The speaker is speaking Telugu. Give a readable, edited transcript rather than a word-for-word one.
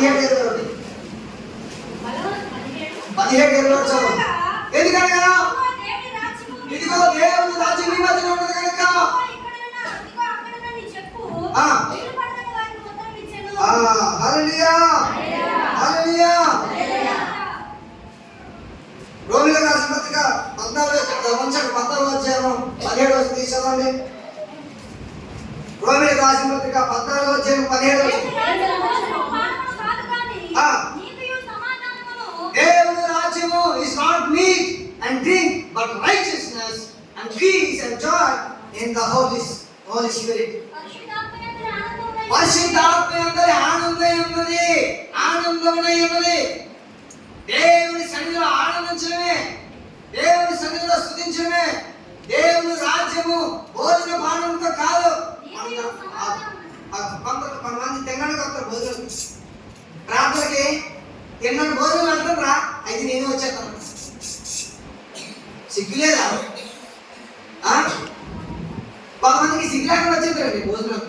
17:20 17:20 చదువు. ఎందుకనగా ఇదిగో దేవుని రాజ్యం మీ మధ్యలో ఉన్నది కనుక హల్లెలూయా హల్లెలూయా. రోమీయులకు రాసిన పత్రిక 14 అధ్యాయం 17వ వచనం తీసుకోండి. రోమీయులకు రాసిన పత్రిక 14వ అధ్యాయం 17వ వచనం. దేవుని రాజ్యము is not meat and drink but righteousness and peace and joy in the Holy Spirit. పరిశుద్ధాత్మయందరి ఆనందం ఉన్నది, ఆనందమునై ఉన్నది. దేవుని సన్నిధిలో ఆనందించడమే, దేవుని సన్నిధిలో స్తుతించడమే. దేవుని రాజ్యము భోజన పానంతో కాదు. కొంతమంది తినడానికి వస్తారు భోజనం, ప్రార్థనకి తిన్నాను భోజనం అంటారు రా, అయితే నేను వచ్చేస్తాను. సిగ్గులేదా? కొంతమందికి సిగ్గు లేకుండా వచ్చేస్తారండి భోజనం.